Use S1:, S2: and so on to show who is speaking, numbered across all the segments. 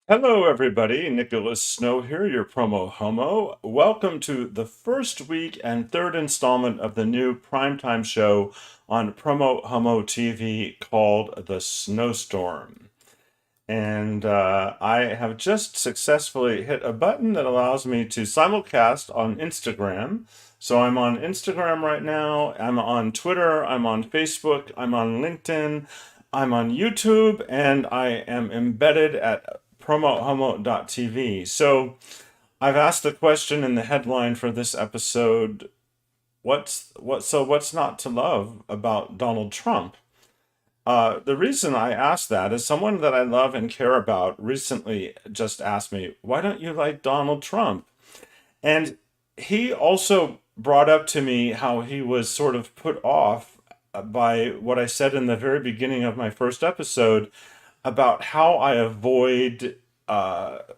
S1: Hello, everybody. Nicholas Snow here, your promo homo. Welcome to the first week and third installment of the new primetime show on PromoHomo.TV called The Snowstorm. And I have just successfully hit a button that allows me to simulcast on Instagram. So I'm on Instagram right now, I'm on Twitter, I'm on Facebook, I'm on LinkedIn, I'm on YouTube, and I am embedded at PromoHomo.TV. So I've asked the question in the headline for this episode, what's not to love about Donald Trump? The reason I asked that is someone that I love and care about recently just asked me, why don't you like Donald Trump? And he also brought up to me how he was sort of put off by what I said in the very beginning of my first episode about how I avoid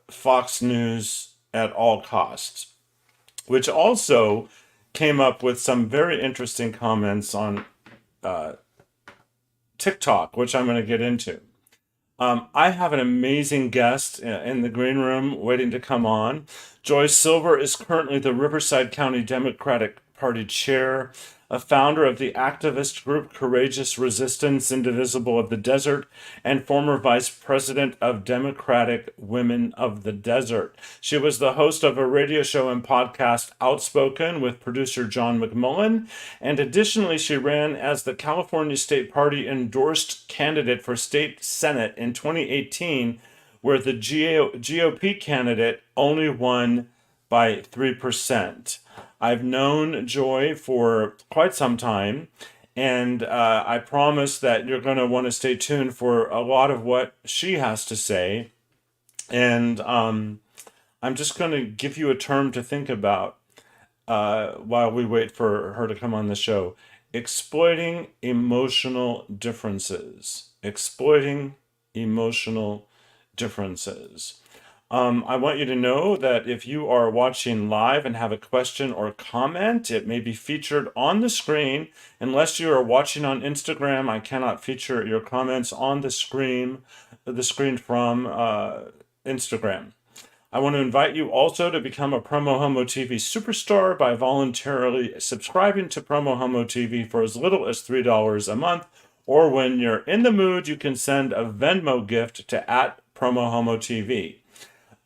S1: Fox News at all costs, which also came up with some very interesting comments on TikTok, which I'm going to get into. I have an amazing guest in the green room waiting to come on. Joy Silver is currently the Riverside County Democratic Party chair, a founder of the activist group Courageous Resistance-Indivisible of the Desert, and former vice president of Democratic Women of the Desert. She was the host of a radio show and podcast, OutSpoken, with producer John McMulen, and additionally she ran as the California State Party endorsed candidate for state senate in 2018, where the GOP candidate only won by 3%. I've known Joy for quite some time, and I promise that you're going to want to stay tuned for a lot of what she has to say. And I'm just going to give you a term to think about while we wait for her to come on the show. Exploiting emotional differences. Exploiting emotional differences. I want you to know that if you are watching live and have a question or comment, it may be featured on the screen. Unless you are watching on Instagram, I cannot feature your comments on the screen from Instagram. I want to invite you also to become a PromoHomo.TV superstar by voluntarily subscribing to PromoHomo.TV for as little as $3 a month, or when you're in the mood, you can send a Venmo gift to @PromoHomo.TV.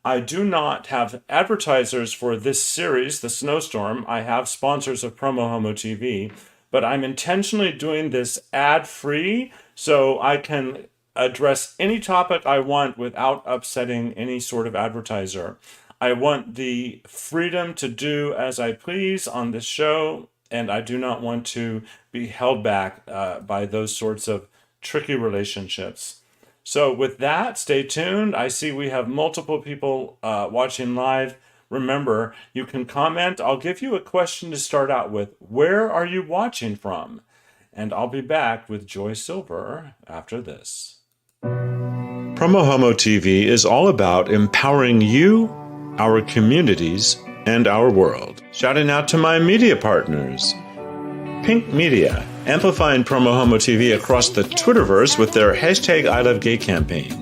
S1: I do not have advertisers for this series, The Snowstorm. I have sponsors of PromoHomo.TV, but I'm intentionally doing this ad-free so I can address any topic I want without upsetting any sort of advertiser. I want the freedom to do as I please on this show, and I do not want to be held back by those sorts of tricky relationships. So with that, stay tuned. I see we have multiple people watching live. Remember, you can comment. I'll give you a question to start out with. Where are you watching from? And I'll be back with Joy Silver after this. PromoHomo.TV is all about empowering you, our communities, and our world. Shouting out to my media partners. Pink Media, amplifying PromoHomo.TV across the Twitterverse with their #ILoveGay campaign.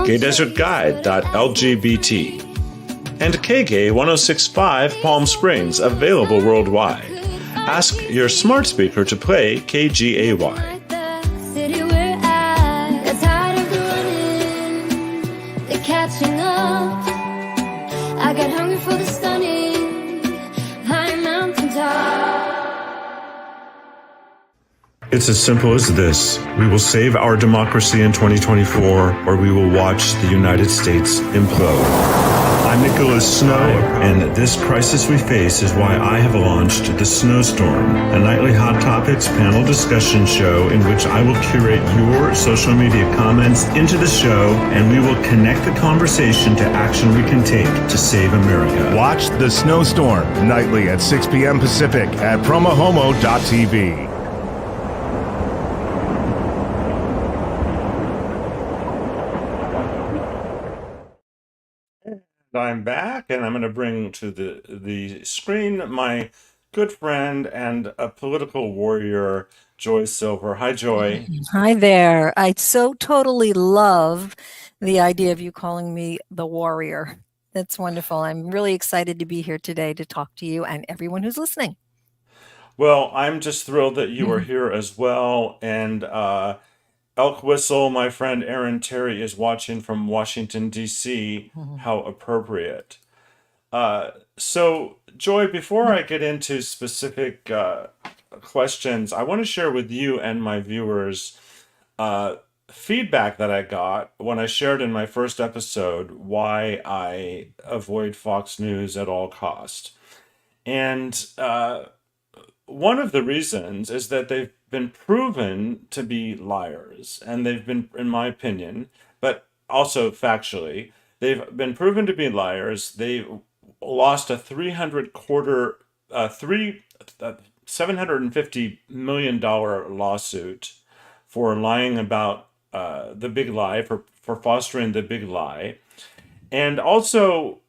S1: GayDesertGuide.lgbt. And KGay 1065 Palm Springs, available worldwide. Ask your smart speaker to play KGAY.
S2: I got hungry for the stunning high mountain top.
S1: It's as simple as this. We will save our democracy in 2024, or we will watch the United States implode. I'm Nicholas Snow, and this crisis we face is why I have launched The Snowstorm, a nightly hot topics panel discussion show in which I will curate your social media comments into the show, and we will connect the conversation to action we can take to save America.
S3: Watch The Snowstorm nightly at 6 p.m. Pacific at PromoHomo.TV.
S1: I'm back, and I'm going to bring to the screen my good friend and a political warrior, Joy Silver. Hi, Joy.
S4: Hi there. I so totally love the idea of you calling me the warrior. That's wonderful. I'm really excited to be here today to talk to you and everyone who's listening.
S1: Well, I'm just thrilled that you are here as well. And Elk Whistle, my friend Aaron Terry, is watching from Washington, D.C. How appropriate. So, Joy, before I get into specific questions, I want to share with you and my viewers uh, feedback that I got when I shared in my first episode why I avoid Fox News at all cost. And one of the reasons is that they've been proven to be liars, and they've been, in my opinion, but also factually, they've been proven to be liars. They lost a 300 quarter, three, $750 million lawsuit for lying about the big lie, for fostering the big lie. And also,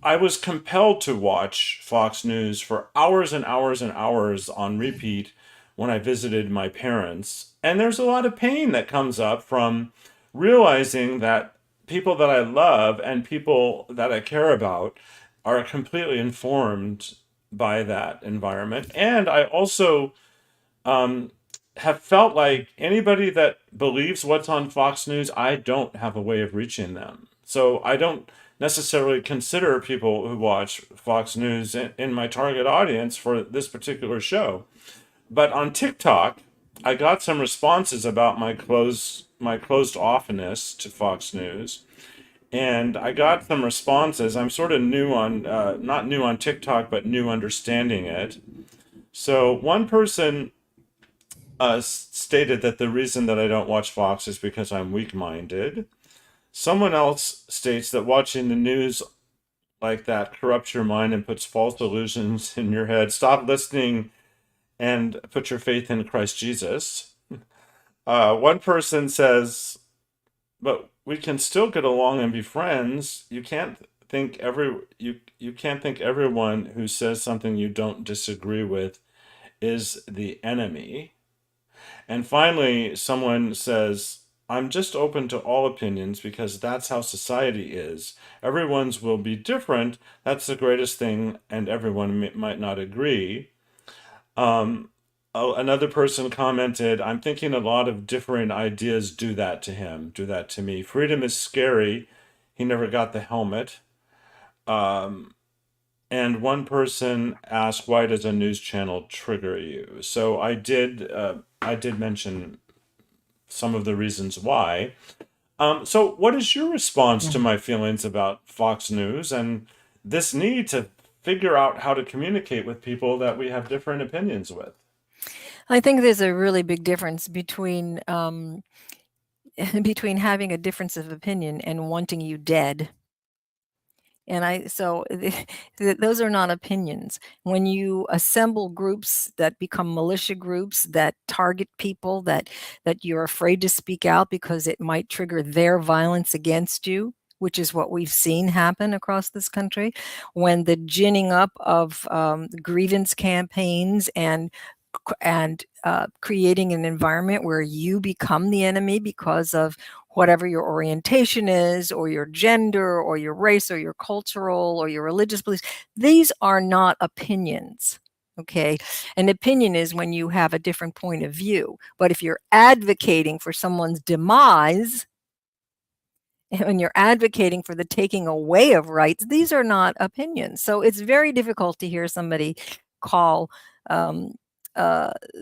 S1: I was compelled to watch Fox News for hours and hours and hours on repeat when I visited my parents. And there's a lot of pain that comes up from realizing that people that I love and people that I care about are completely informed by that environment. And I also um, have felt like anybody that believes what's on Fox News, I don't have a way of reaching them. So I don't necessarily consider people who watch Fox News in my target audience for this particular show. But on TikTok, I got some responses about my closed offness to Fox News. And I got some responses. I'm sort of new on, not new on TikTok, but new understanding it. So one person stated that the reason that I don't watch Fox is because I'm weak minded. Someone else states that watching the news like that corrupts your mind and puts false illusions in your head. Stop listening and put your faith in Christ Jesus. One person says, but we can still get along and be friends. You can't think everyone who says something you don't disagree with is the enemy. And finally, someone says, I'm just open to all opinions because that's how society is. Everyone's will be different. That's the greatest thing, and everyone might not agree. Another person commented, I'm thinking a lot of differing ideas do that to him, do that to me. Freedom is scary. He never got the helmet. And one person asked, "Why does a news channel trigger you?" So I did mention some of the reasons why. So, what is your response to my feelings about Fox News and this need to figure out how to communicate with people that we have different opinions with?
S4: I think there's a really big difference between between having a difference of opinion and wanting you dead. And those are not opinions. When you assemble groups that become militia groups that target people that you're afraid to speak out because it might trigger their violence against you, which is what we've seen happen across this country, when the ginning up of grievance campaigns and creating an environment where you become the enemy because of whatever your orientation is, or your gender, or your race, or your cultural, or your religious beliefs. These are not opinions. Okay. An opinion is when you have a different point of view. But if you're advocating for someone's demise, when you're advocating for the taking away of rights, these are not opinions. So it's very difficult to hear somebody call um,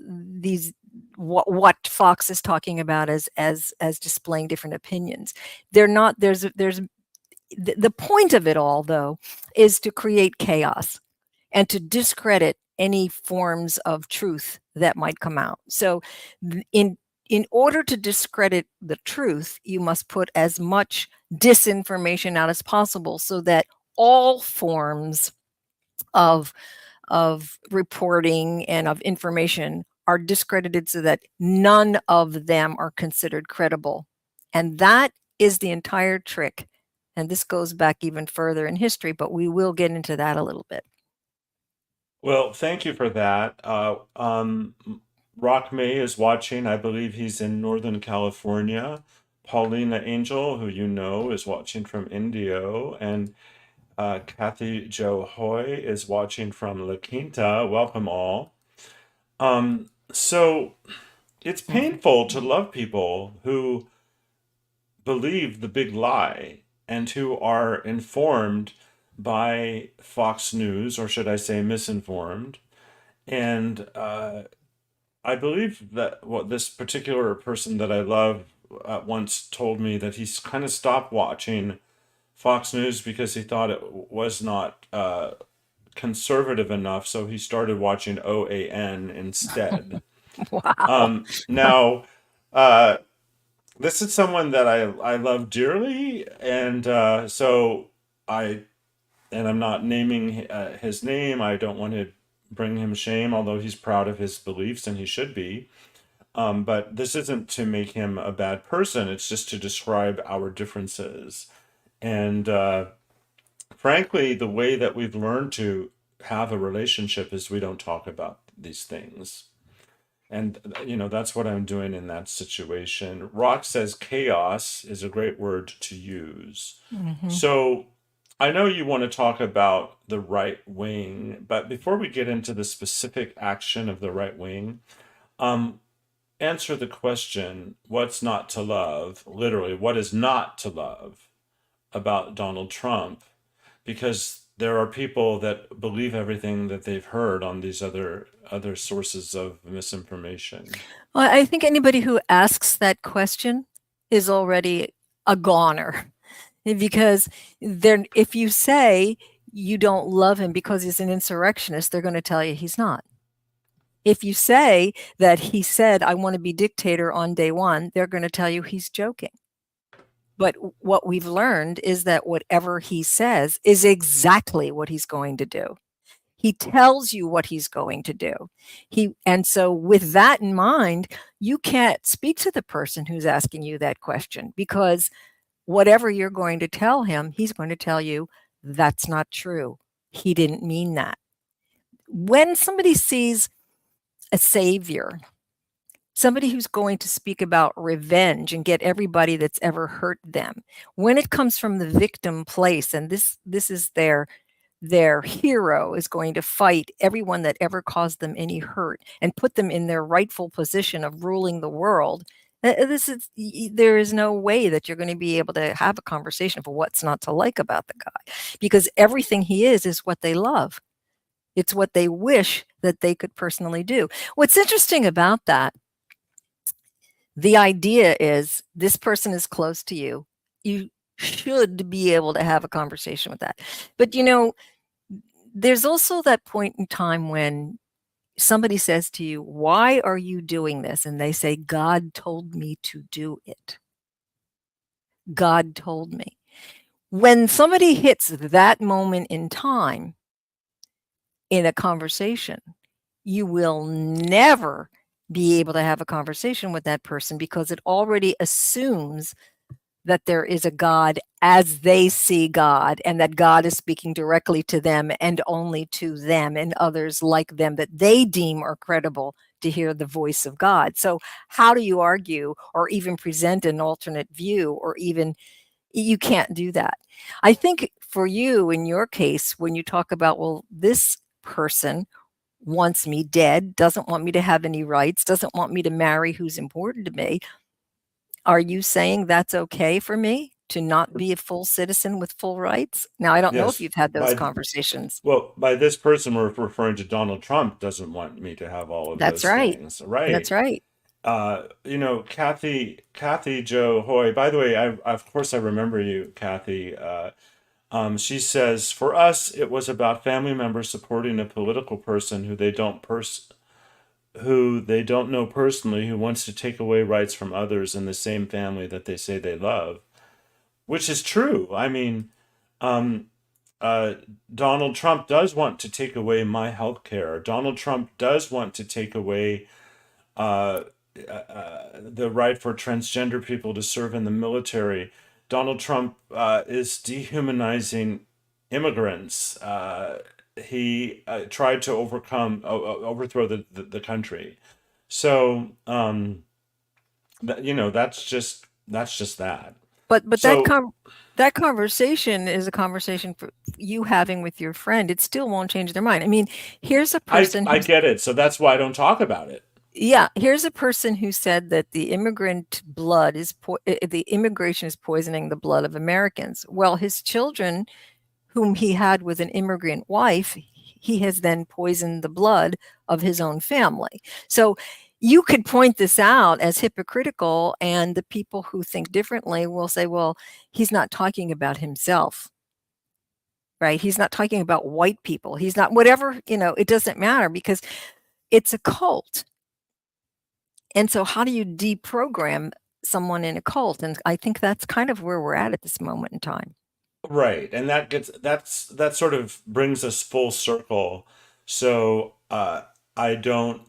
S4: these what Fox is talking about as displaying different opinions. They're not. There's the point of it all, though, is to create chaos and to discredit any forms of truth that might come out. So in order to discredit the truth, you must put as much disinformation out as possible so that all forms of reporting and of information are discredited so that none of them are considered credible. And that is the entire trick. And this goes back even further in history, but we will get into that a little bit.
S1: Well, thank you for that. Rock May is watching. I believe he's in Northern California. Paulina Angel, who you know is watching from Indio, and Kathy Jo Hoy is watching from La Quinta. Welcome all. So it's painful to love people who believe the big lie and who are informed by Fox News, or should I say misinformed. And I believe that what this particular person that I love once told me that he's kind of stopped watching Fox News because he thought it was not conservative enough, so he started watching OAN instead.
S4: Wow.
S1: Now, uh, this is someone that I love dearly, and so I and I'm not naming his name. I don't want to bring him shame, although he's proud of his beliefs and he should be. But this isn't to make him a bad person. It's just to describe our differences. And frankly, the way that we've learned to have a relationship is we don't talk about these things. And, that's what I'm doing in that situation. Rock says chaos is a great word to use.
S4: Mhm.
S1: So I know you want to talk about the right wing, but before we get into the specific action of the right wing, um, answer the question, what's not to love? Literally, what is not to love about Donald Trump? Because there are people that believe everything that they've heard on these other sources of misinformation.
S4: Well, I think anybody who asks that question is already a goner because if you say you don't love him because he's an insurrectionist, they're going to tell you he's not. If you say that he said, I want to be dictator on day one, they're going to tell you he's joking. But what we've learned is that whatever he says is exactly what he's going to do. He tells you what he's going to do. And so with that in mind, you can't speak to the person who's asking you that question because whatever you're going to tell him, he's going to tell you that's not true. He didn't mean that. When somebody sees a savior, somebody who's going to speak about revenge and get everybody that's ever hurt them, when it comes from the victim place, and this is their hero is going to fight everyone that ever caused them any hurt and put them in their rightful position of ruling the world. There is no way that you're going to be able to have a conversation for what's not to like about the guy, because everything he is what they love. It's what they wish that they could personally do. What's interesting about that, the idea is this person is close to you. You should be able to have a conversation with that. But there's also that point in time when somebody says to you, why are you doing this? And they say, God told me to do it. God told me. When somebody hits that moment in time in a conversation, you will never be able to have a conversation with that person because it already assumes that there is a God as they see God, and that God is speaking directly to them and only to them and others like them that they deem are credible to hear the voice of God. So how do you argue or even present an alternate view, or even you can't do that. I think for you, in your case, when you talk about, well, this person wants me dead, doesn't want me to have any rights, doesn't want me to marry who's important to me, are you saying that's okay for me to not be a full citizen with full rights? Now, I don't know if
S1: Yes,
S4: you've had those
S1: by
S4: conversations.
S1: by this person we're referring to Donald Trump doesn't want me to have all of
S4: That's
S1: those
S4: right.
S1: things,
S4: That's
S1: right?
S4: right.
S1: Kathy Jo Hoy. By the way, of course I remember you, Kathy. She says, for us, it was about family members supporting a political person who they don't know personally, who wants to take away rights from others in the same family that they say they love, which is true. I mean, um, uh, Donald Trump does want to take away my health care. Donald Trump does want to take away uh, the right for transgender people to serve in the military. Donald Trump is dehumanizing immigrants. He tried to overthrow the country. So, that's just That's just that.
S4: But
S1: So
S4: that conversation is a conversation for you having with your friend. It still won't change their mind. I mean, here's a person
S1: I
S4: who's
S1: get it. So that's why I don't talk about it.
S4: yeah, here's a person who said that the immigrant blood is the immigration is poisoning the blood of Americans. Well, his children, whom he had with an immigrant wife, he has then poisoned the blood of his own family. So you could point this out as hypocritical, and the people who think differently will say, well, he's not talking about himself, right? He's not talking about white people. He's not, whatever, it doesn't matter because it's a cult. And so how do you deprogram someone in a cult? And I think that's kind of where we're at this moment in time.
S1: Right. And that sort of brings us full circle. So I don't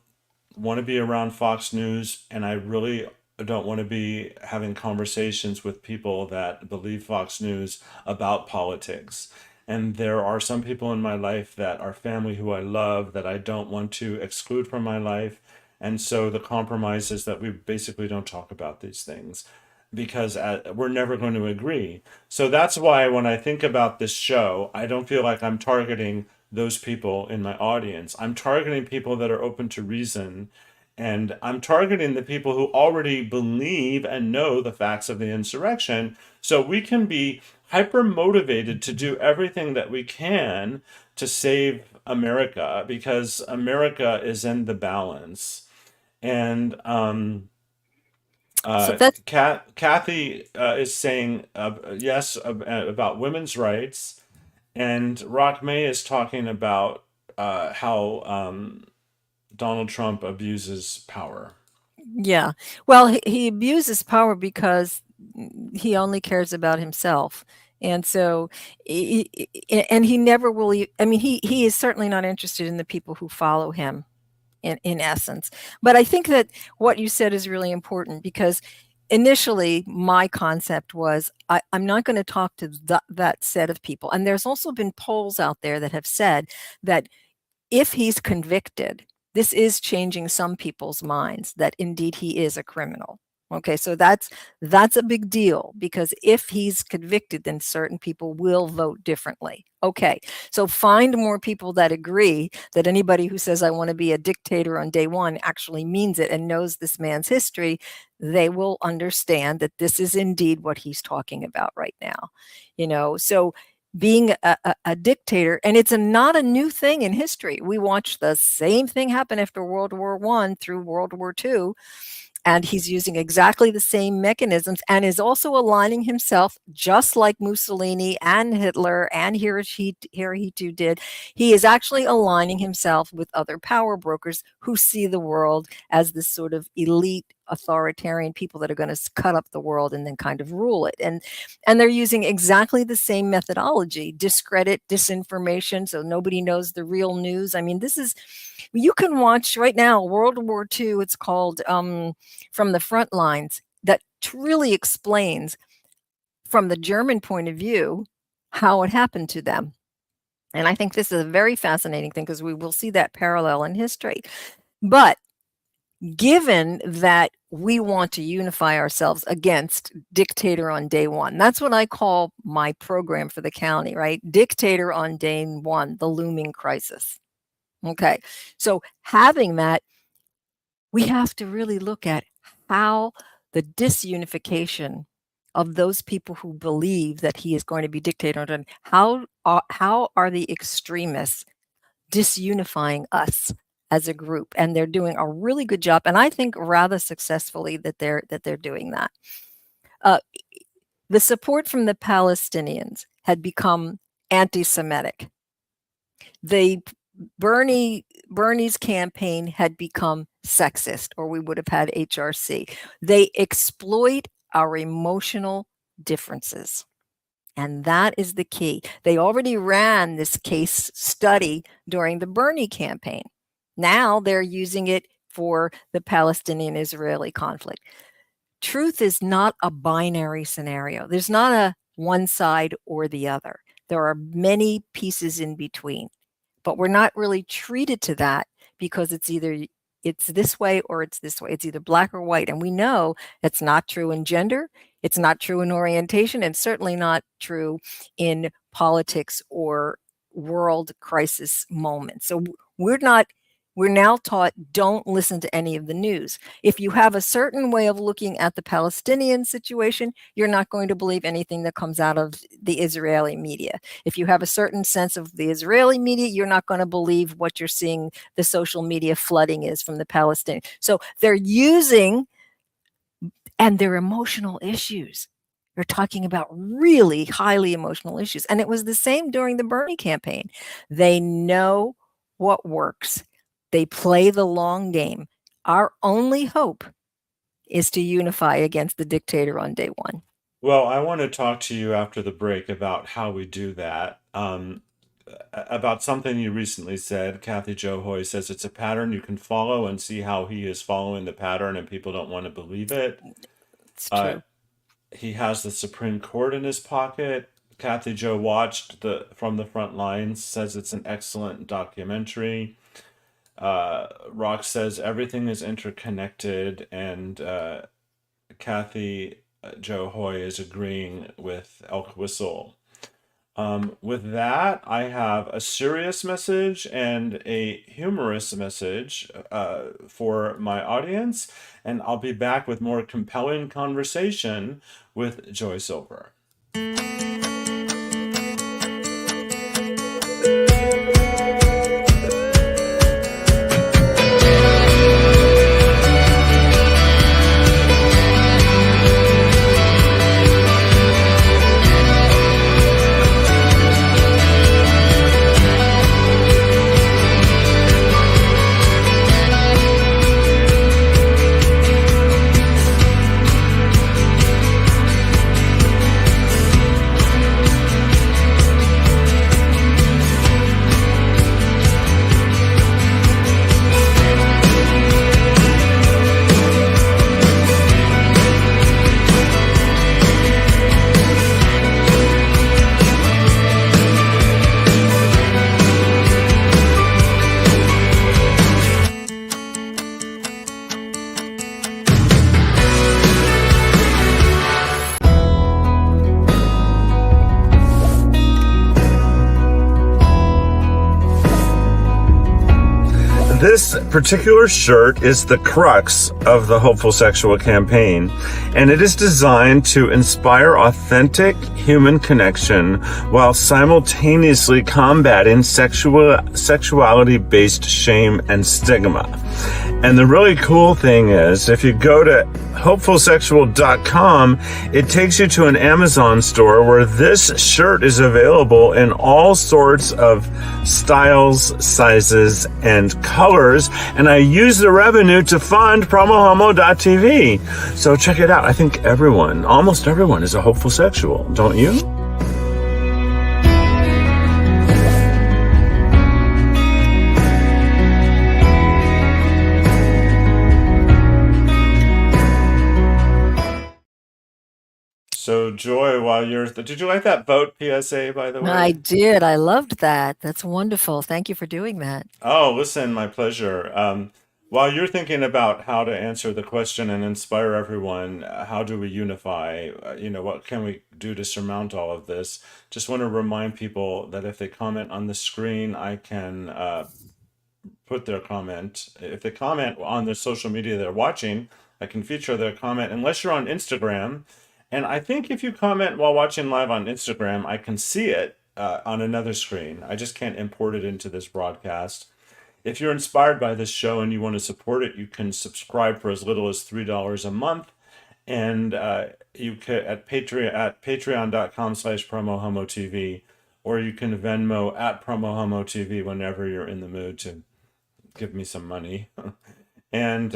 S1: want to be around Fox News, and I really don't want to be having conversations with people that believe Fox News about politics. And there are some people in my life that are family who I love that I don't want to exclude from my life. And so the compromise is that we basically don't talk about these things because we're never going to agree. So that's why when I think about this show, I don't feel like I'm targeting those people in my audience. I'm targeting people that are open to reason, and I'm targeting the people who already believe and know the facts of the insurrection. So we can be hyper motivated to do everything that we can to save America because America is in the balance. And
S4: So that's
S1: Kathy is saying yes about women's rights, and Rock May is talking about how Donald Trump abuses power.
S4: yeah. Well, he abuses power because he only cares about himself. And so, and he never will. I mean, he is certainly not interested in the people who follow him. In essence. But I think that what you said is really important because initially my concept was I'm not going to talk to that set of people. And there's also been polls out there that have said that if he's convicted, this is changing some people's minds that indeed he is a criminal. Okay, so that's a big deal because if he's convicted, then certain people will vote differently. Okay, so find more people that agree that anybody who says I want to be a dictator on day one actually means it and knows this man's history. They will understand that this is indeed what he's talking about right now. So being a dictator, and it's not a new thing in history. We watched the same thing happen after World War I through World War II, and he's using exactly the same mechanisms and is also aligning himself just like Mussolini and Hitler and Hirohito did. He is actually aligning himself with other power brokers who see the world as this sort of elite authoritarian people that are going to cut up the world and then kind of rule it. And they're using exactly the same methodology: discredit, disinformation, so nobody knows the real news. I mean, you can watch right now World War II. It's called From the Front Lines, that really explains from the German point of view how it happened to them. And I think this is a very fascinating thing because we will see that parallel in history. But given that we want to unify ourselves against dictator on day one, that's what I call my program for the county, right? Dictator on day one, the looming crisis. Okay, so having that, we have to really look at how the disunification of those people who believe that he is going to be dictator, how are the extremists disunifying us as a group? And they're doing a really good job, and I think rather successfully that they're doing that. The support from the Palestinians had become anti-Semitic. Bernie's campaign had become sexist, or we would have had HRC. They exploit our emotional differences. And that is the key. They already ran this case study during the Bernie campaign. Now they're using it for the Palestinian-Israeli conflict. Truth is not a binary scenario. There's not a one side or the other. There are many pieces in between. But we're not really treated to that because it's either it's this way or it's this way. It's either black or white. And we know that's not true in gender. It's not true in orientation, and certainly not true in politics or world crisis moments. So we're now taught, don't listen to any of the news. If you have a certain way of looking at the Palestinian situation, you're not going to believe anything that comes out of the Israeli media. If you have a certain sense of the Israeli media, you're not going to believe what you're seeing the social media flooding is from the Palestinian. So they're using, and their emotional issues. They're talking about really highly emotional issues. And it was the same during the Bernie campaign. They know what works. They play the long game. Our only hope is to unify against the dictator on day one.
S1: Well, I want to talk to you after the break about how we do that. About something you recently said. Kathy Jo Hoy says it's a pattern you can follow and see how he is following the pattern and people don't want to believe it.
S4: It's true.
S1: He has the Supreme Court in his pocket. Kathy Jo watched From the Front Lines, says it's an excellent documentary. Rock says everything is interconnected, and Kathy Jo Hoy is agreeing with Elk Whistle. With that, I have a serious message and a humorous message for my audience, and I'll be back with more compelling conversation with Joy Silver. This particular shirt is the crux of the Hopeful Sexual campaign, and it is designed to inspire authentic human connection while simultaneously combating sexuality-based shame and stigma. And the really cool thing is, if you go to hopefulsexual.com, it takes you to an Amazon store where this shirt is available in all sorts of styles, sizes, and colors. And I use the revenue to fund PromoHomo.TV. So check it out. I think almost everyone is a hopeful sexual, don't you? So Joy, did you like that vote PSA, by the way?
S4: I did. I loved that. That's wonderful. Thank you for doing that.
S1: Oh, listen, my pleasure. While you're thinking about how to answer the question and inspire everyone, how do we unify? What can we do to surmount all of this? Just want to remind people that if they comment on the screen, I can put their comment. If they comment on the social media they're watching, I can feature their comment, unless you're on Instagram. And I think if you comment while watching live on Instagram, I can see it on another screen. I just can't import it into this broadcast. If you're inspired by this show and you want to support it, you can subscribe for as little as $3 a month. And you can at patreon.com/PromoHomo.TV, or you can Venmo at PromoHomo.TV whenever you're in the mood to give me some money. And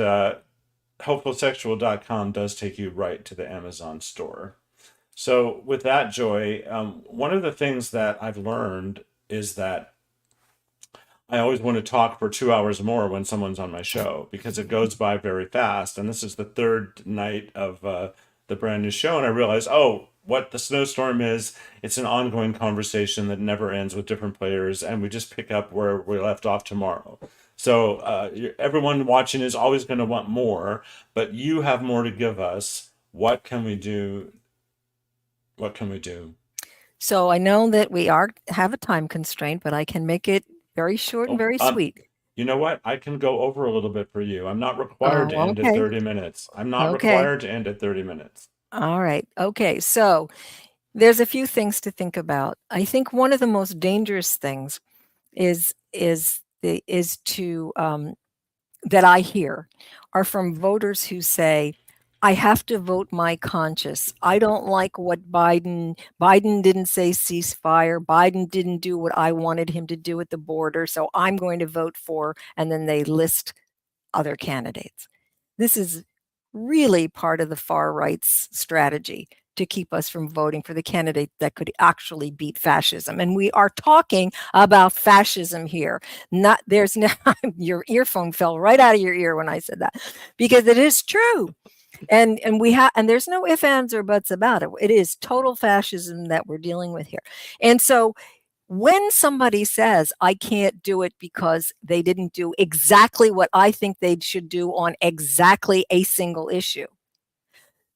S1: hopefulsexual.com does take you right to the Amazon store. So with that, Joy, one of the things that I've learned is that I always want to talk for 2 hours more when someone's on my show, because it goes by very fast. And this is the third night of the brand new show. And I realized, what the Snowstorm is, it's an ongoing conversation that never ends with different players. And we just pick up where we left off tomorrow. So everyone watching is always going to want more, but you have more to give us. What can we do? What can we do?
S4: So I know that we have a time constraint, but I can make it very short and
S1: Oh,
S4: very sweet.
S1: you know what? I can go over a little bit for you. I'm not required to
S4: Oh,
S1: end at
S4: okay.
S1: 30 minutes. I'm not
S4: Okay.
S1: required to end at 30 minutes.
S4: All right. Okay. So there's a few things to think about. I think one of the most dangerous things is to that I hear are from voters who say, I have to vote my conscience. I don't like what Biden didn't say ceasefire. Biden didn't do what I wanted him to do at the border. So I'm going to vote for, and then they list other candidates. This is really part of the far right's strategy to keep us from voting for the candidate that could actually beat fascism. And we are talking about fascism here. Not there's no your earphone fell right out of your ear when I said that, because it is true. And we have, and there's no ifs, ands, or buts about it. It is total fascism that we're dealing with here. And so when somebody says, I can't do it because they didn't do exactly what I think they should do on exactly a single issue,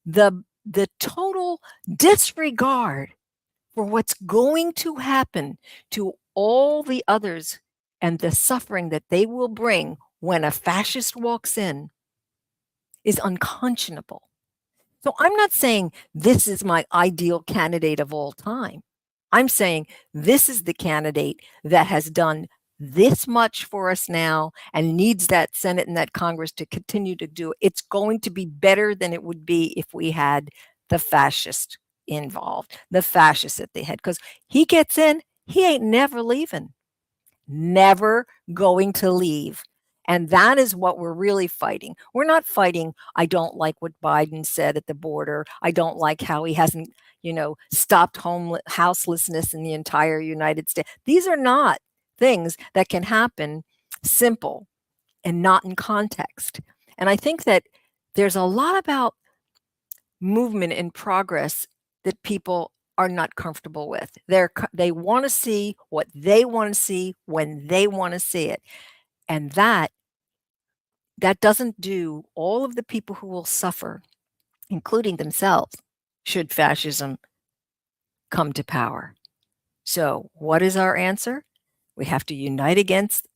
S4: the total disregard for what's going to happen to all the others and the suffering that they will bring when a fascist walks in is unconscionable. So I'm not saying this is my ideal candidate of all time. I'm saying this is the candidate that has done this much for us now and needs that Senate and that Congress to continue to do it. It's going to be better than it would be if we had the fascist involved, the fascist at the head, because he gets in, he ain't never leaving, never going to leave. And that is what we're really fighting. We're not fighting, I don't like what Biden said at the border. I don't like how he hasn't, stopped houselessness in the entire United States. These are not things that can happen simple and not in context. And I think that there's a lot about movement and progress that people are not comfortable with. They want to see what they want to see when they want to see it. And that doesn't do all of the people who will suffer, including themselves, should fascism come to power. So, what is our answer? We have to unite against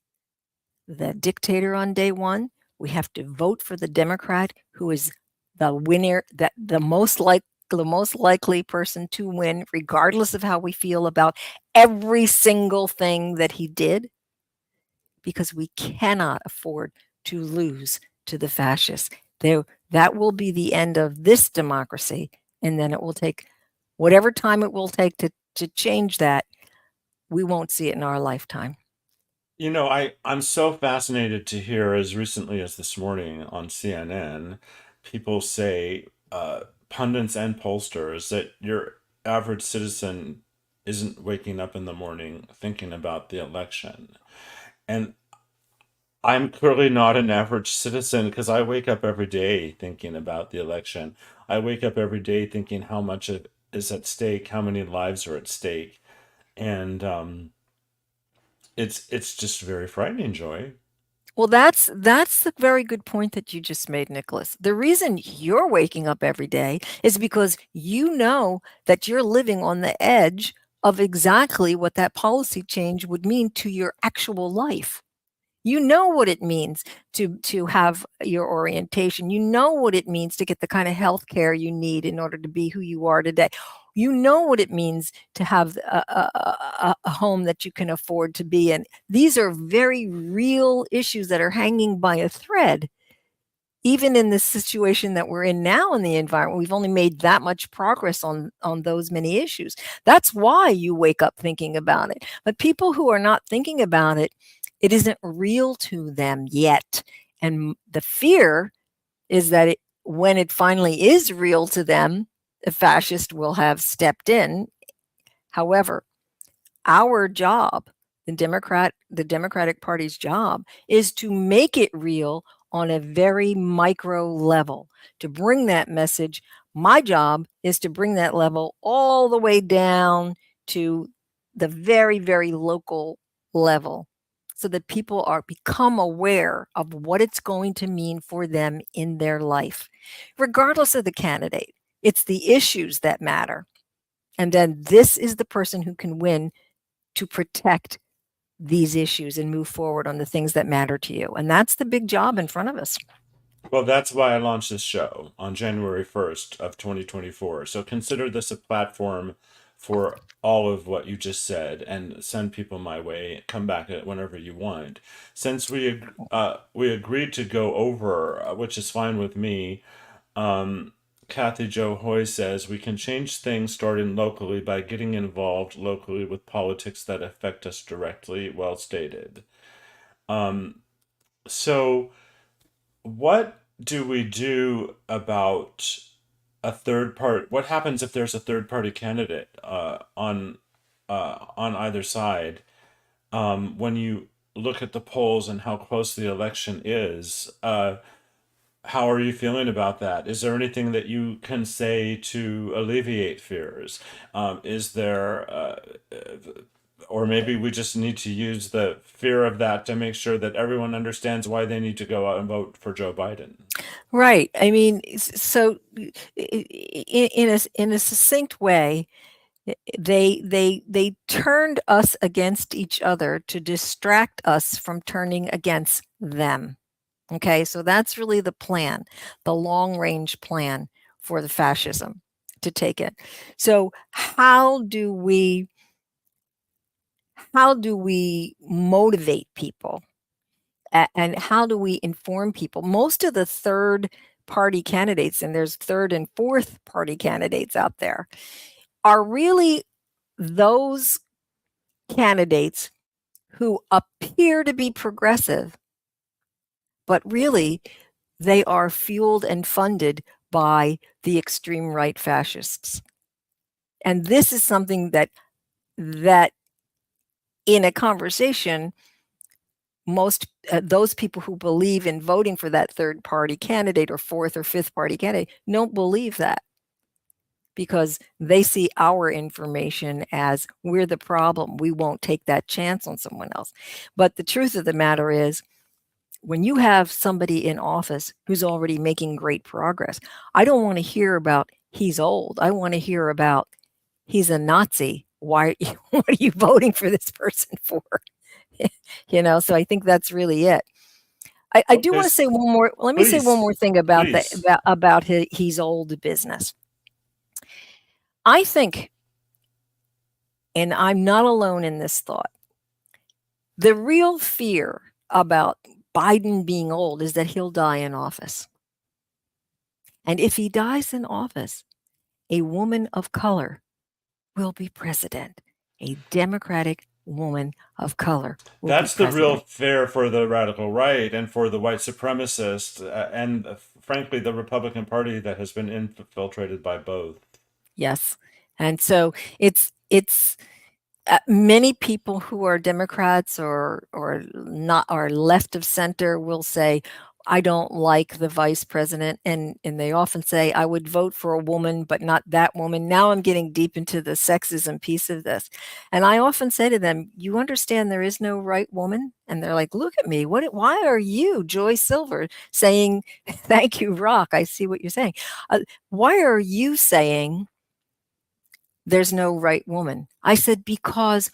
S4: the dictator on day one. We have to vote for the Democrat who is the winner, that the most likely person to win, regardless of how we feel about every single thing that he did, because we cannot afford to lose to the fascists. That will be the end of this democracy, and then it will take whatever time it will take to change that. We won't see it in our lifetime.
S1: I'm so fascinated to hear, as recently as this morning on CNN, people say, pundits and pollsters, that your average citizen isn't waking up in the morning thinking about the election. And I'm clearly not an average citizen because I wake up every day thinking about the election. I wake up every day thinking how much it is at stake, how many lives are at stake. And it's just very frightening, Joy.
S4: Well, that's the very good point that you just made, Nicholas. The reason you're waking up every day is because you know that you're living on the edge of exactly what that policy change would mean to your actual life. You know what it means to have your orientation. You know what it means to get the kind of health care you need in order to be who you are today. You know what it means to have a home that you can afford to be in. These are very real issues that are hanging by a thread. Even in the situation that we're in now in the environment, we've only made that much progress on those many issues. That's why you wake up thinking about it. But people who are not thinking about it, it isn't real to them yet. And the fear is that when it finally is real to them, the fascist will have stepped in. However, our job, the Democratic Party's job, is to make it real on a very micro level, to bring that message. My job is to bring that level all the way down to the very, very local level. so that people are become aware of what it's going to mean for them in their life, regardless of the candidate. It's the issues that matter. And then this is the person who can win to protect these issues and move forward on the things that matter to you. And that's the big job in front of us.
S1: Well, that's why I launched this show on January 1st of 2024. So consider this a platform for all of what you just said, and send people my way. Come back at whenever you want. Since we agreed to go over, which is fine with me. Kathy Jo Hoy says we can change things starting locally by getting involved locally with politics that affect us directly. Well stated. So what do we do about a third part? What happens if there's a third party candidate on either side? When you look at the polls and how close the election is, how are you feeling about that? Is there anything that you can say to alleviate fears? Is there, or maybe we just need to use the fear of that to make sure that everyone understands why they need to go out and vote for Joe Biden?
S4: Right. I mean, so in a succinct way, they turned us against each other to distract us from turning against them. Okay, so that's really the plan, the long range plan for the fascism to take it. So how do we motivate people? And how do we inform people? Most of the third party candidates, and there's third and fourth party candidates out there, are really those candidates who appear to be progressive, but really they are fueled and funded by the extreme right fascists. And this is something that in a conversation, most those people who believe in voting for that third party candidate or fourth or fifth party candidate don't believe that, because they see our information as we're the problem. We won't take that chance on someone else. But the truth of the matter is, when you have somebody in office who's already making great progress, I don't want to hear about he's old. I want to hear about he's a Nazi. Why what are you voting for this person for? So I think that's really it. I do
S1: Okay,
S4: want to say one more. Let me say one
S1: please,
S4: more thing about
S1: please.
S4: he's old business. I think, and I'm not alone in this thought, the real fear about Biden being old is that he'll die in office. And if he dies in office, a woman of color will be president. A Democratic woman of color will be
S1: That's the real
S4: president.
S1: fear for the radical right and for the white supremacist, and frankly, the Republican Party that has been infiltrated by both.
S4: Yes. And so it's many people who are Democrats or not, or left of center, will say, I don't like the vice president, and they often say, I would vote for a woman, but not that woman. Now I'm getting deep into the sexism piece of this, and I often say to them, you understand there is no right woman? And they're like, look at me, why are you, Joy Silver, saying thank you, Rock, I see what you're saying. Why are you saying there's no right woman? I said, because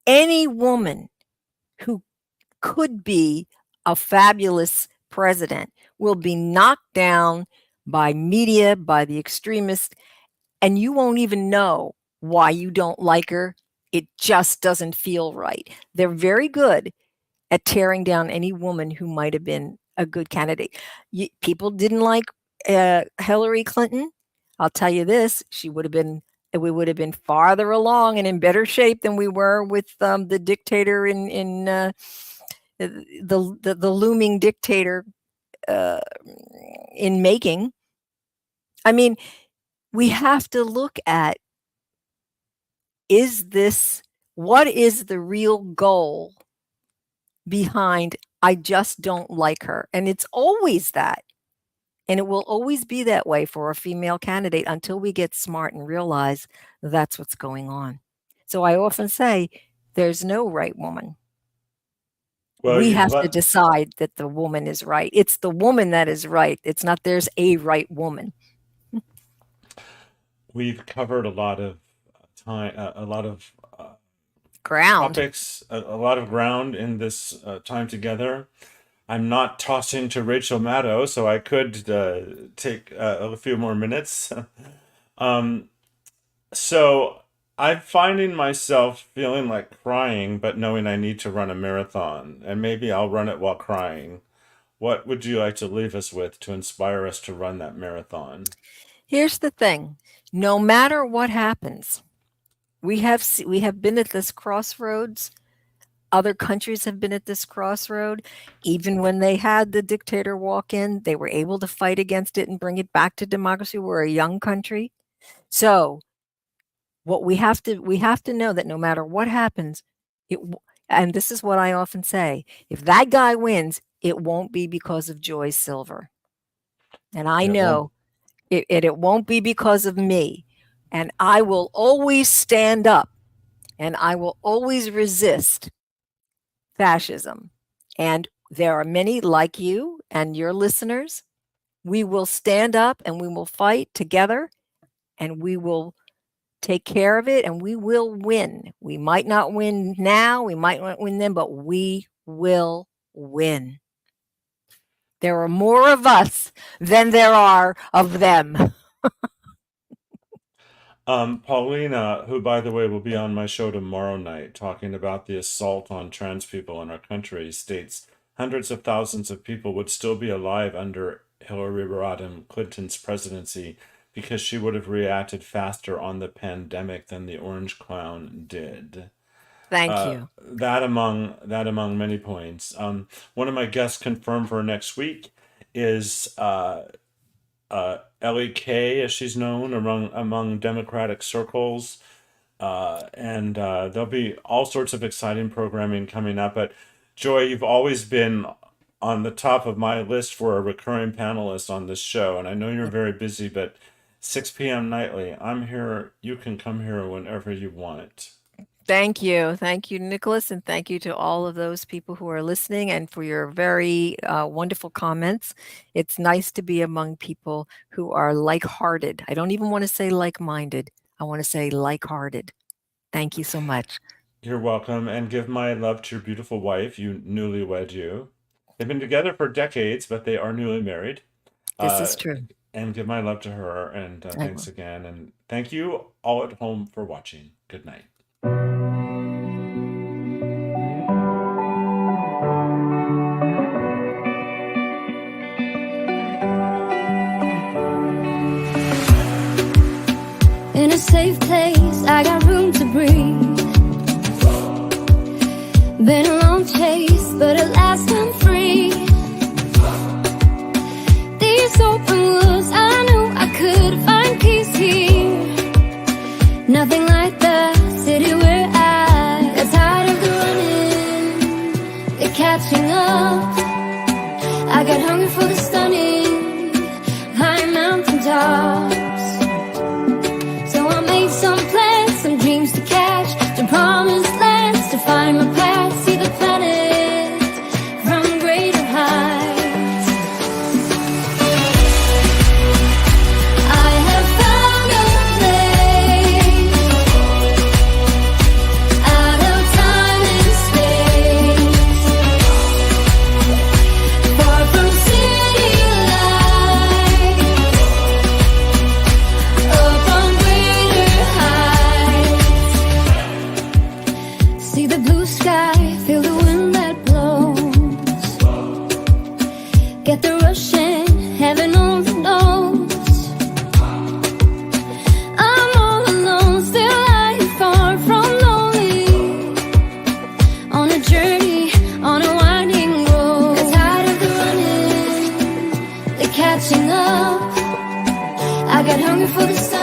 S4: any woman who could be a fabulous president will be knocked down by media, by the extremists, and you won't even know why you don't like her. It just doesn't feel right. They're very good at tearing down any woman who might have been a good candidate. People didn't like Hillary Clinton. I'll tell you this, we would have been farther along and in better shape than we were with the dictator in the looming dictator in making. I mean, we have to look at, what is the real goal behind I just don't like her? And it's always that. And it will always be that way for a female candidate until we get smart and realize that's what's going on. So I often say there's no right woman.
S1: Well,
S4: We
S1: you,
S4: have to
S1: but
S4: decide that the woman is right. It's the woman that is right. It's not there's a right woman.
S1: we've covered a lot of time, a lot of
S4: Ground.
S1: topics, a lot of ground in this time together. I'm not tossing to Rachel Maddow, so I could take a few more minutes. um, so I'm finding myself feeling like crying, but knowing I need to run a marathon, and maybe I'll run it while crying. What would you like to leave us with to inspire us to run that marathon?
S4: Here's the thing. No matter what happens, we have been at this crossroads. Other countries have been at this crossroad. Even when they had the dictator walk in, they were able to fight against it and bring it back to democracy. We're a young country. So what we have to know that no matter what happens, and this is what I often say, if that guy wins, it won't be because of Joy Silver. And I
S1: It won't.
S4: know it won't be because of me. And I will always stand up and I will always resist fascism. And there are many like you and your listeners. We will stand up and we will fight together and we will take care of it and we will win. We might not win now, we might not win then, but we will win. There are more of us than there are of them.
S1: Paulina, who, by the way, will be on my show tomorrow night talking about the assault on trans people in our country, states hundreds of thousands of people would still be alive under Hillary Rodham Clinton's presidency because she would have reacted faster on the pandemic than the Orange Clown did.
S4: Thank you.
S1: That among many points. One of my guests confirmed for next week is Ellie Kay, as she's known among Democratic circles. And there'll be all sorts of exciting programming coming up. But Joy, you've always been on the top of my list for a recurring panelist on this show. And I know you're very busy, but 6 p.m. nightly, I'm here. You can come here whenever you want.
S4: Thank you. Thank you, Nicholas. And thank you to all of those people who are listening and for your very wonderful comments. It's nice to be among people who are like-hearted. I don't even want to say like-minded. I want to say like-hearted. Thank you so much.
S1: You're welcome. And give my love to your beautiful wife, you newlywed you. They've been together for decades, but they are newly married.
S4: This is true.
S1: And give my love to her. And
S4: I
S1: thanks
S4: will.
S1: again. And thank you all at home for watching. Good night.
S2: In a safe place, I got room to breathe. Been a long chase, but at last I'm free. These open woods, I knew I could find peace here. Nothing like the city where I got tired of the running, the catching up. I got hungry for the stunning high mountain tops. So I made some plans, some dreams to catch, to promised lands, to find my path, see the planet from greater heights. I have found a place out of time and space, far from city lights, up on greater heights. See the blue sky, feel the wind that blows. Get the rush in, heaven only knows. I'm all alone, still lying far from lonely. On a journey, on a winding road. Got tired of the running, the catching up. I got hungry for the sun.